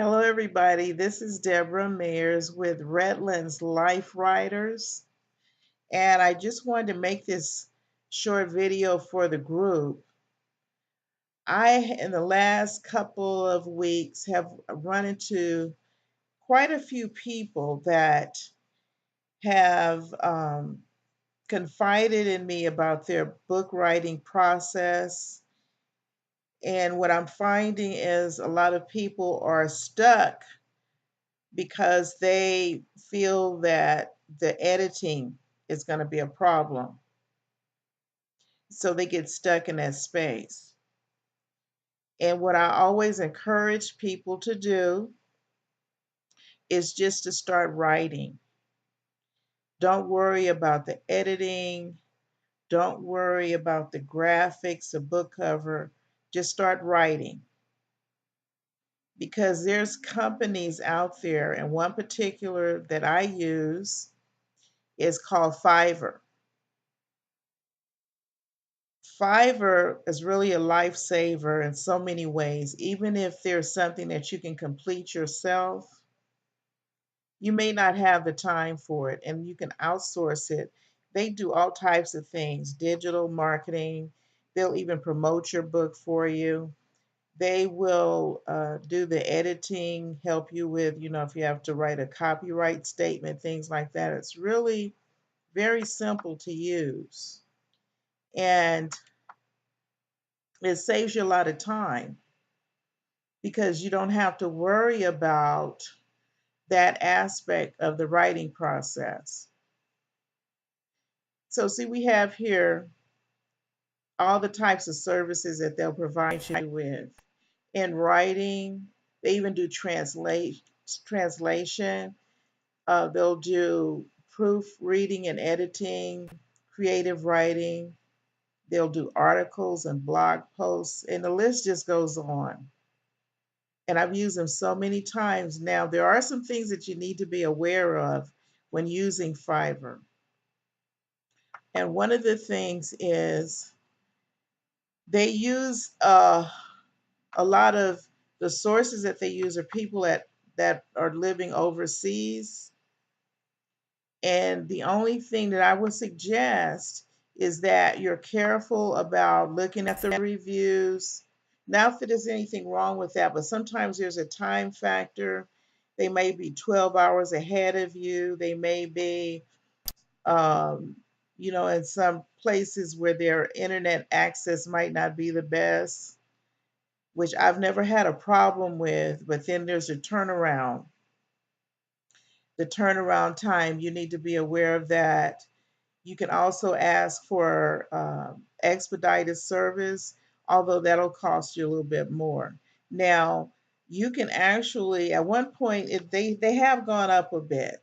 Hello, everybody. This is Deborah Mayers with Redlands Life Writers, and I just wanted to make this short video for the group. In the last couple of weeks, have run into quite a few people that have confided in me about their book writing process. And what I'm finding is a lot of people are stuck because they feel that the editing is going to be a problem. So they get stuck in that space. And what I always encourage people to do is just to start writing. Don't worry about the editing. Don't worry about the graphics, the book cover. Just start writing. Because there's companies out there, and one particular that I use is called Fiverr. Fiverr is really a lifesaver in so many ways. Even if there's something that you can complete yourself, you may not have the time for it and you can outsource it. They do all types of things, digital marketing. They'll even promote your book for you. They will do the editing, help you with, if you have to write a copyright statement, things like that. It's really very simple to use. And it saves you a lot of time because you don't have to worry about that aspect of the writing process. So, see, we have here all the types of services that they'll provide you with. In writing, they even do translation. They'll do proofreading and editing, creative writing. They'll do articles and blog posts, and the list just goes on. And I've used them so many times now. There are some things that you need to be aware of when using Fiverr. And one of the things is they use a lot of the sources that they use are people that are living overseas. And the only thing that I would suggest is that you're careful about looking at the reviews. Not that there's anything wrong with that, but sometimes there's a time factor. They may be 12 hours ahead of you. They may be, um, in some places where their internet access might not be the best, which I've never had a problem with, but then there's a turnaround. The turnaround time, you need to be aware of that. You can also ask for expedited service, although that'll cost you a little bit more. Now, you can actually, at one point, if they have gone up a bit.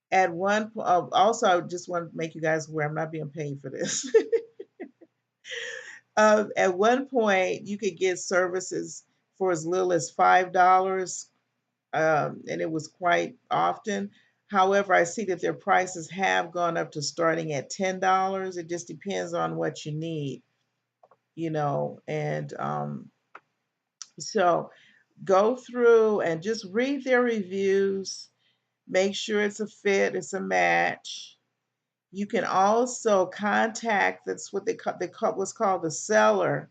At one point, also, I just want to make you guys aware, I'm not being paid for this. At one point, you could get services for as little as $5, and it was quite often. However, I see that their prices have gone up to starting at $10. It just depends on what you need, and so go through and just read their reviews, make sure it's a fit, it's a match. You can also contact, that's what they call what's called the seller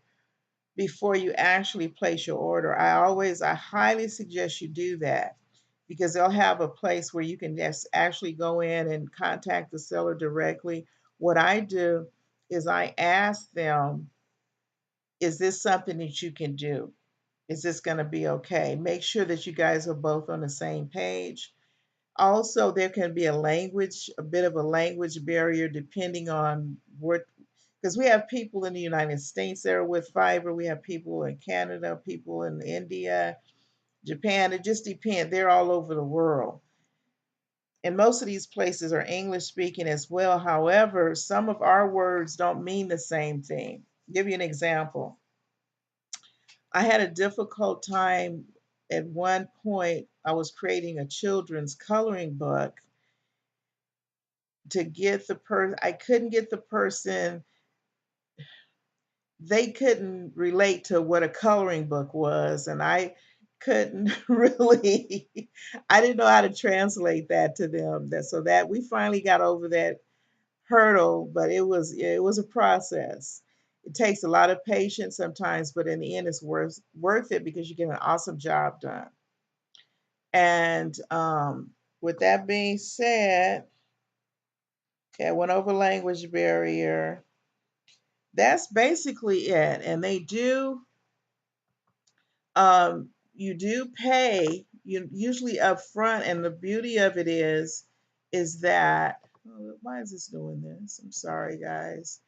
before you actually place your order. I highly suggest you do that because they'll have a place where you can just actually go in and contact the seller directly. What I do is I ask them, is this something that you can do? Is this going to be okay? Make sure that you guys are both on the same page. Also, there can be a bit of a language barrier depending on what, because we have people in the United States that are with Fiverr, we have people in Canada, people in India, Japan. It just depends. They're all over the world. And most of these places are English speaking as well. However, some of our words don't mean the same thing. I'll give you an example. I had a difficult time at one point. I was creating a children's coloring book to get the person, I couldn't get the person, they couldn't relate to what a coloring book was. And I couldn't really, I didn't know how to translate that to them. That so that we finally got over that hurdle, but it was a process. It takes a lot of patience sometimes, but in the end, it's worth it because you get an awesome job done. And with that being said, okay, I went over language barrier. That's basically it. And they do, you do pay you usually up front, and the beauty of it is that, oh, why is this doing this? I'm sorry, guys.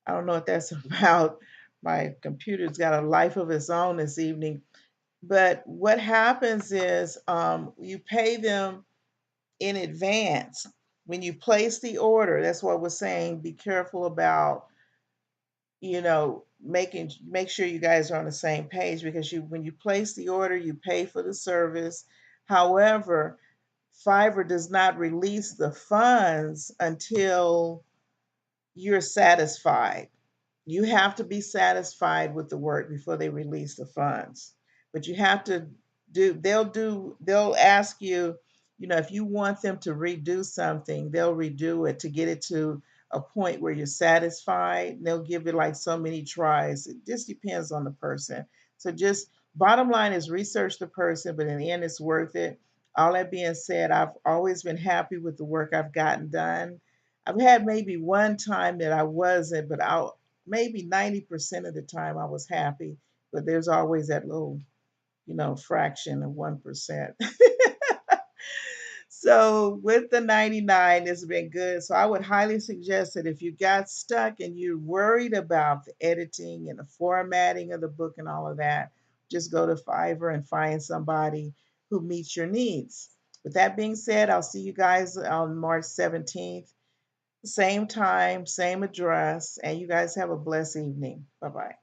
I don't know what that's about. My computer's got a life of its own this evening. But what happens is you pay them in advance when you place the order. That's what we're saying. Be careful about, make sure you guys are on the same page, because you when you place the order, you pay for the service. However, Fiverr does not release the funds until you're satisfied. You have to be satisfied with the work before they release the funds. But you have to they'll ask you, if you want them to redo something, they'll redo it to get it to a point where you're satisfied. They'll give it like so many tries. It just depends on the person. So just bottom line is research the person, but in the end it's worth it. All that being said, I've always been happy with the work I've gotten done. I've had maybe one time that I wasn't, but I'll maybe 90% of the time I was happy. But there's always that little, fraction of 1%. So with the 99, it's been good. So I would highly suggest that if you got stuck and you're worried about the editing and the formatting of the book and all of that, just go to Fiverr and find somebody who meets your needs. With that being said, I'll see you guys on March 17th. Same time, same address, and you guys have a blessed evening. Bye bye.